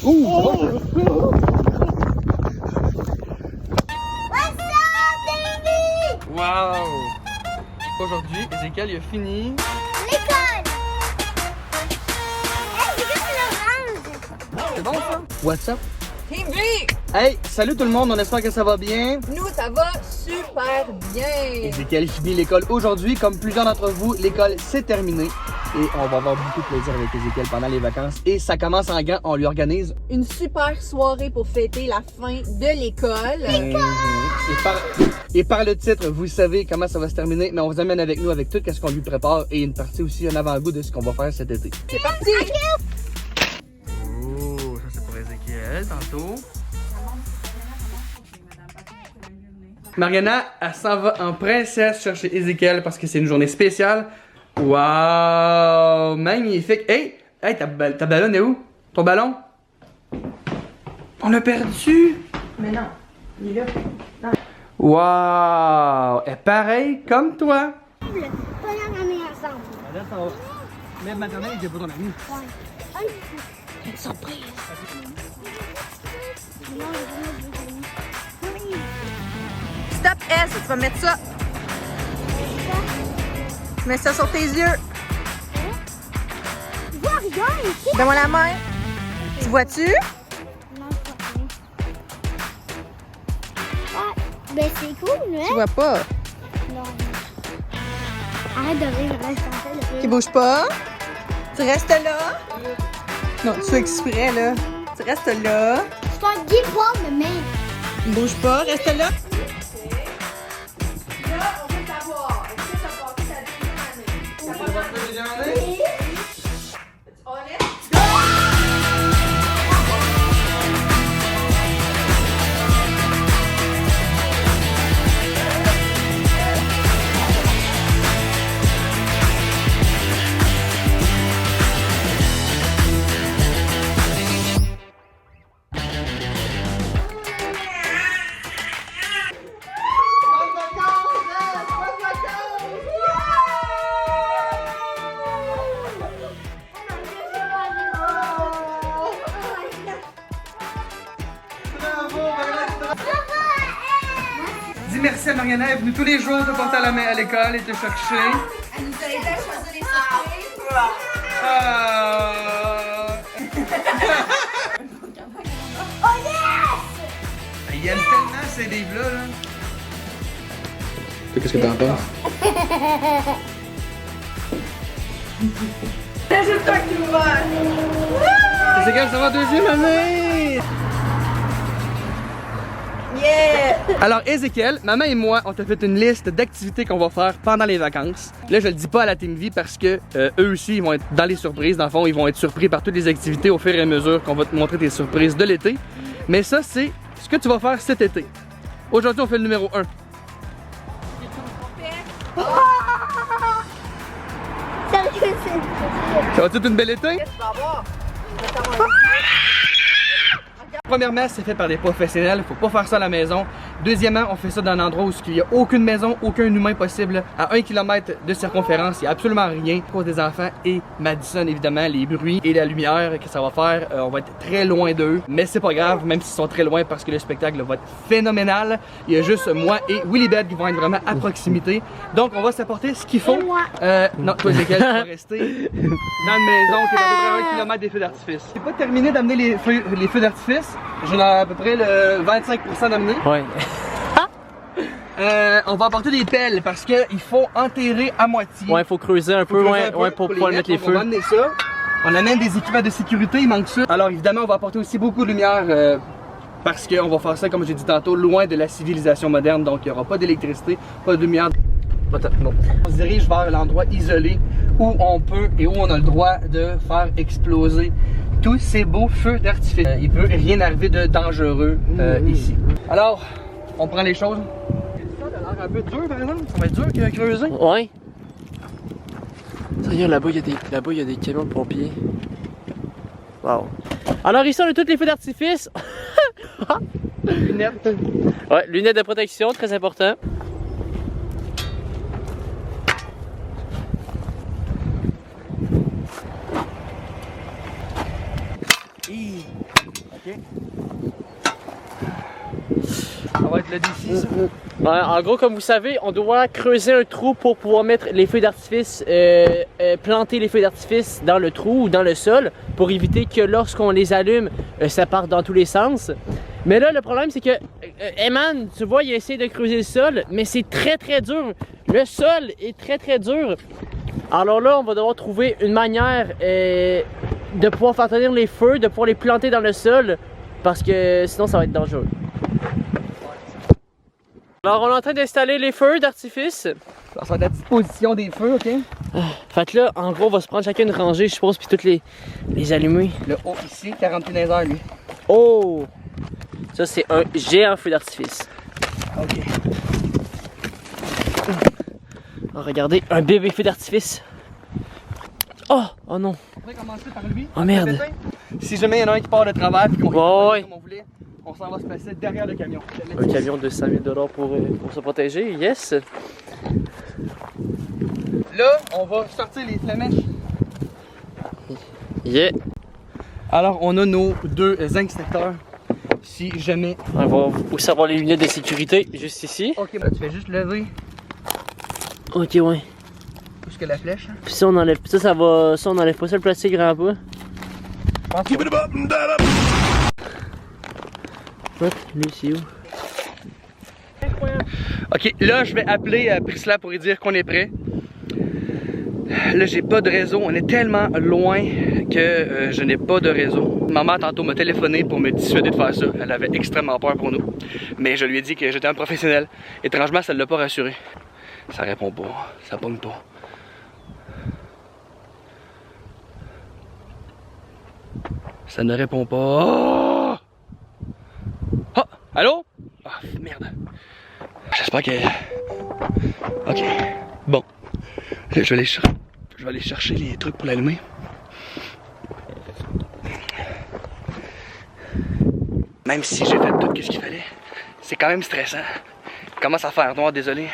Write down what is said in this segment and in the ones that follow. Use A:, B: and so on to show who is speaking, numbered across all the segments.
A: Ouh! Wow! Aujourd'hui, Ezekiel il a fini.
B: L'école! Hey, c'est comme l'orange!
A: C'est bon ça? What's up?
C: Team V!
A: Hey, salut tout le monde, on espère que ça va bien.
C: Nous, ça va super bien!
A: Ezekiel finit l'école aujourd'hui. Comme plusieurs d'entre vous, l'école s'est terminée. Et on va avoir beaucoup de plaisir avec Ezekiel pendant les vacances. Et ça commence en grand, on lui organise.
C: Une super soirée pour fêter la fin de l'école.
A: Et par le titre, vous savez comment ça va se terminer, mais on vous amène avec nous avec tout ce qu'on lui prépare et une partie aussi, un avant-goût de ce qu'on va faire cet été.
C: C'est parti!
A: Oh, ça c'est pour Ezekiel tantôt. Mariana, elle s'en va en princesse chercher Ezekiel parce que c'est une journée spéciale. Wow, magnifique. Hey, ta ballon est où? Ton ballon? On l'a perdu.
C: Mais non, il est là. Non.
A: Wow, elle est pareille comme toi.
B: Pas la ramener ensemble.
A: Mais maintenant, il est pas ton ami.
B: Ouais. Une surprise. Non,
C: Stop S, tu vas mettre ça. Tu mets ça sur tes yeux.
B: vois rien ici.
C: Donne-moi la main. Tu vois-tu?
B: Non, je vois rien. Ah, ben c'est cool,
C: Tu
B: hein?
C: vois pas.
B: Non. Arrête de rire, reste en fait.
C: Qui bouge pas. Tu restes là. Non, tu fais exprès, là. Tu restes là.
B: Je fais 10 points de main.
C: Bouge pas, reste là.
A: Dis merci à Mariana, elle est venue tous les jours te porter à la main à l'école et te chercher.
C: Elle nous a aidé à choisir les surprises.
A: Ah.
B: Oh yes!
A: Il aime tellement ces livres-là. Là. Qu'est-ce que t'en penses?
C: C'est juste toi qui me vois.
A: Ezekiel, ça va deuxième année?
C: Yeah!
A: Alors Ezekiel, maman et moi, on t'a fait une liste d'activités qu'on va faire pendant les vacances. Là, je le dis pas à la Team V parce que eux aussi, ils vont être dans les surprises. Dans le fond, ils vont être surpris par toutes les activités au fur et à mesure qu'on va te montrer tes surprises de l'été. Mais ça, c'est ce que tu vas faire cet été. Aujourd'hui, on fait le numéro 1.
B: Sérieux, c'est...
A: Ça va-tu être une belle été?
C: Tu vas voir.
A: Premièrement, c'est fait par des professionnels, faut pas faire ça à la maison. Deuxièmement, on fait ça dans un endroit où il n'y a aucune maison, aucun humain possible. À 1 km de circonférence, il n'y a absolument rien à cause des enfants et Madison, évidemment, les bruits et la lumière que ça va faire. On va être très loin d'eux, mais c'est pas grave, même s'ils sont très loin parce que le spectacle va être phénoménal. Il y a juste moi et Willy Bed qui vont être vraiment à proximité. Donc, on va s'apporter ce qu'il faut.
B: Et moi.
A: Non, toi, lesquels tu vas rester dans une maison qui est à peu près 1 km des feux d'artifice. J'ai pas terminé d'amener les feux d'artifice. J'en ai à peu près le 25% d'amener.
D: Ouais.
A: On va apporter des pelles parce qu'il faut enterrer à moitié.
D: Ouais, faut creuser un peu,
A: Faut
D: ouais,
A: creuser un peu
D: ouais, pour pouvoir mettre les
A: On
D: feux.
A: va amener ça. On amène des équipements de sécurité, il manque ça. Alors évidemment, on va apporter aussi beaucoup de lumière parce qu'on va faire ça, comme j'ai dit tantôt, loin de la civilisation moderne. Donc il n'y aura pas d'électricité, pas de lumière. Non. On se dirige vers l'endroit isolé où on peut et où on a le droit de faire exploser tous ces beaux feux d'artifice. Il peut rien arriver de dangereux ici. Alors, on prend les choses. Ça a l'air un peu dur par exemple, ça va être dur que creuser.
D: Ouais. Sérieux, là-bas, il y a des camions de pompiers. Wow. Alors ici, on a tous les feux d'artifice.
A: Lunettes.
D: Ouais, lunettes de protection, très important.
A: Ok. Ça va être le défi, ça.
D: Ouais, en gros, comme vous savez, on doit creuser un trou pour pouvoir mettre les feux d'artifice, planter les feux d'artifice dans le trou ou dans le sol pour éviter que lorsqu'on les allume, ça parte dans tous les sens. Mais là, le problème, c'est que Eman, tu vois, il a essayé de creuser le sol, mais c'est très très dur. Le sol est très très dur. Alors là, on va devoir trouver une manière de pouvoir faire tenir les feux, de pouvoir les planter dans le sol, parce que sinon, ça va être dangereux. Alors, on est en train d'installer les feux d'artifice.
A: Ça va être la disposition des feux, ok?
D: Fait que là, en gros, on va se prendre chacun une rangée, je suppose, puis toutes les allumer.
A: Le haut ici, 40 pieds dans les airs, lui.
D: Oh! Ça, c'est un géant feu d'artifice.
A: Ok.
D: Oh, regardez, un bébé feu d'artifice. Oh! Oh non!
A: On pourrait commencer par lui.
D: Oh merde!
A: Si jamais il y en a un qui part de travers puis qu'on
D: Ouais.
A: comme on voulait, on s'en va se placer derrière le camion.
D: Un camion de 100 000 pour se protéger, yes!
A: Là, on va sortir les flamèches.
D: Yeah!
A: Alors, on a nos deux extincteurs. Si jamais.
D: On va aussi avoir les lunettes de sécurité, juste ici.
A: Ok, bah, tu fais juste lever
D: Ok, ouais.
A: plus que la flèche.
D: Puis ça, on enlève ça, va. Ça, on enlève pas ça le plastique grand pas.
A: Je pense que...
D: Hop, lui, c'est où?
A: Ok, là, je vais appeler Priscilla pour lui dire qu'on est prêt. Là, j'ai pas de réseau. On est tellement loin que je n'ai pas de réseau. Maman, tantôt, m'a téléphoné pour me dissuader de faire ça. Elle avait extrêmement peur pour nous. Mais je lui ai dit que j'étais un professionnel. Étrangement, ça ne l'a pas rassuré. Ça répond pas. Ça pogne pas. Ça ne répond pas. Oh! Oh! Allô? Ah, merde. J'espère que... Ok. Bon. Là, je vais aller chercher les trucs pour l'allumer. Même si j'ai fait tout ce qu'il fallait, c'est quand même stressant. Il commence à faire noir, désolé.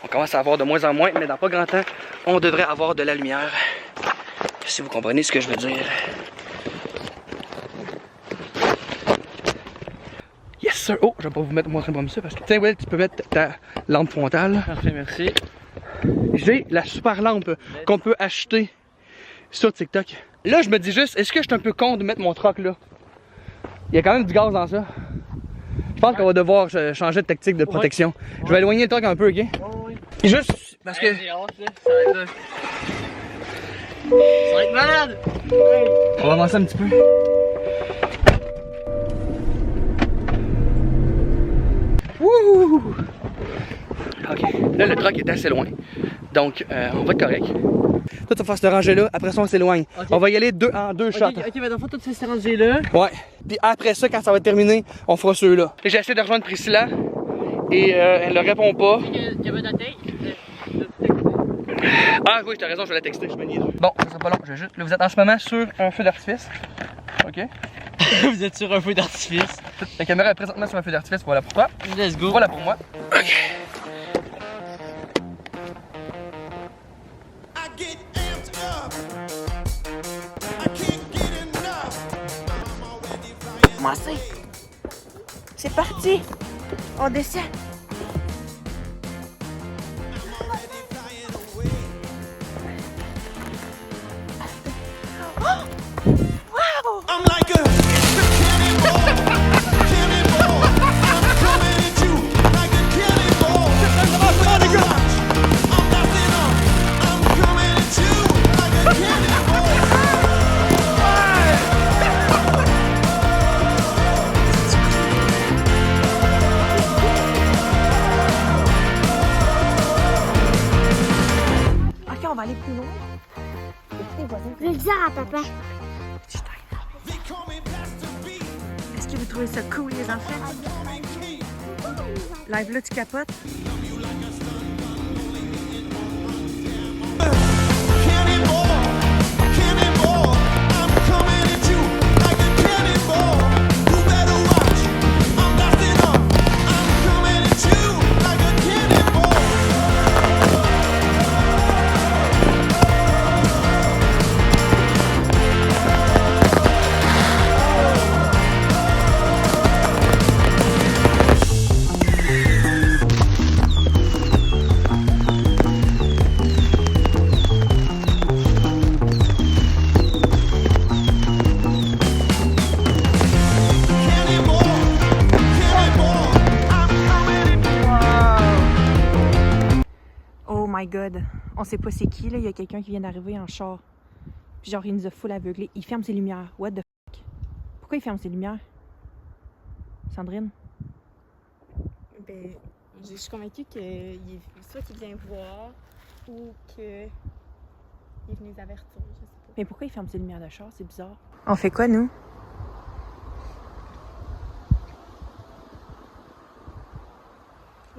A: On commence à avoir de moins en moins, mais dans pas grand temps, on devrait avoir de la lumière. Si vous comprenez ce que je veux dire. Yes sir! Oh, je vais pas vous montrer comme ça parce que... Tiens, Will, tu peux mettre ta lampe frontale.
D: Parfait, merci.
A: J'ai la super lampe qu'on peut acheter sur TikTok. Là, je me dis juste, est-ce que je suis un peu con de mettre mon troc là? Il y a quand même du gaz dans ça. Je pense qu'on va devoir changer de tactique de protection. Je vais éloigner le troc un peu, ok? Juste parce que...
D: Ça va être malade!
A: On va avancer un petit peu. Wouhou! Ok, là le truck est assez loin. Donc on va être correct. Toi tu vas faire cette rangée là, après ça on s'éloigne. Okay. On va y aller en deux shots.
D: Ok, mais dans le fond, toutes ces rangées là.
A: Ouais. Puis après ça, quand ça va être terminé, on fera ceux-là. J'ai essayé de rejoindre Priscilla et elle ne répond pas. Ah oui, t'as raison, je vais la texter, je me niaise. Bon, ça sera pas long, je vais juste... Là, vous êtes en ce moment sur un feu d'artifice. Ok.
D: Vous êtes sur un feu d'artifice.
A: La caméra est présentement sur un feu d'artifice, voilà pour toi.
D: Let's go.
A: Voilà pour moi. Ok.
C: Commencez. C'est parti. On descend.
E: I'm like a cannonball, cannonball. I'm coming at you like a cannonball. I'm nothing up. I'm coming at you like a cannonball.
C: Ok, on va aller plus loin.
B: Je vais le dire à papa.
C: Est-ce que vous trouvez ça cool, les enfants? Live là, tu capotes?
E: Cannonball, cannonball. I'm coming at you like a cannonball. You better watch. I'm nothing up. I'm coming at you like a cannonball.
C: god. On sait pas c'est qui, là. Il y a quelqu'un qui vient d'arriver en char. Puis genre, il nous a full aveuglé. Il ferme ses lumières. What the fuck? Pourquoi il ferme ses lumières? Sandrine?
F: Ben, je suis convaincue que soit qu'il vient voir ou qu'il est venu les avertir, je sais pas.
C: Mais pourquoi il ferme ses lumières de char? C'est bizarre. On fait quoi, nous?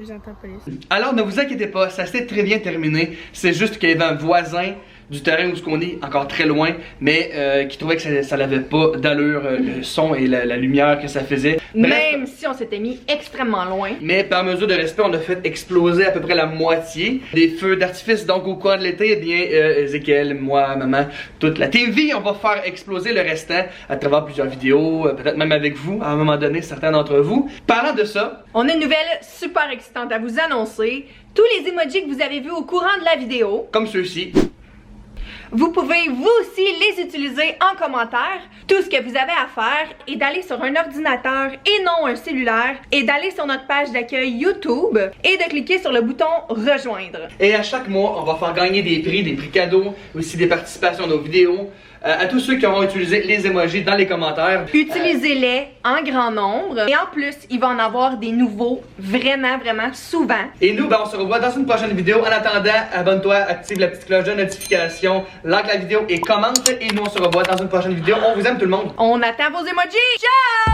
F: J'entends la police.
A: Alors ne vous inquiétez pas, ça s'est très bien terminé. C'est juste qu'il y avait un voisin du terrain où on est, encore très loin, mais qui trouvait que ça n'avait pas d'allure, le son et la lumière que ça faisait. Bref,
C: Même si on s'était mis extrêmement loin.
A: mais par mesure de respect, on a fait exploser à peu près la moitié des feux d'artifice. Donc au cours de l'été, eh bien, Ezekiel, moi, maman, toute la TV, on va faire exploser le restant à travers plusieurs vidéos, peut-être même avec vous, à un moment donné, certains d'entre vous. Parlant de ça,
C: On a une nouvelle super excitante à vous annoncer. Tous les emojis que vous avez vus au courant de la vidéo,
A: comme ceux-ci,
C: vous pouvez vous aussi les utiliser en commentaire. Tout ce que vous avez à faire est d'aller sur un ordinateur et non un cellulaire et d'aller sur notre page d'accueil YouTube et de cliquer sur le bouton rejoindre.
A: et à chaque mois, on va faire gagner des prix cadeaux, aussi des participations à nos vidéos, à tous ceux qui auront utilisé les emojis dans les commentaires.
C: Utilisez-les en grand nombre et en plus, il va en avoir des nouveaux vraiment souvent.
A: Et nous, ben, on se revoit dans une prochaine vidéo. En attendant, abonne-toi, active la petite cloche de notification, like la vidéo et commente. Et nous, on se revoit dans une prochaine vidéo. On vous aime tout le monde.
C: On attend vos emojis. Ciao!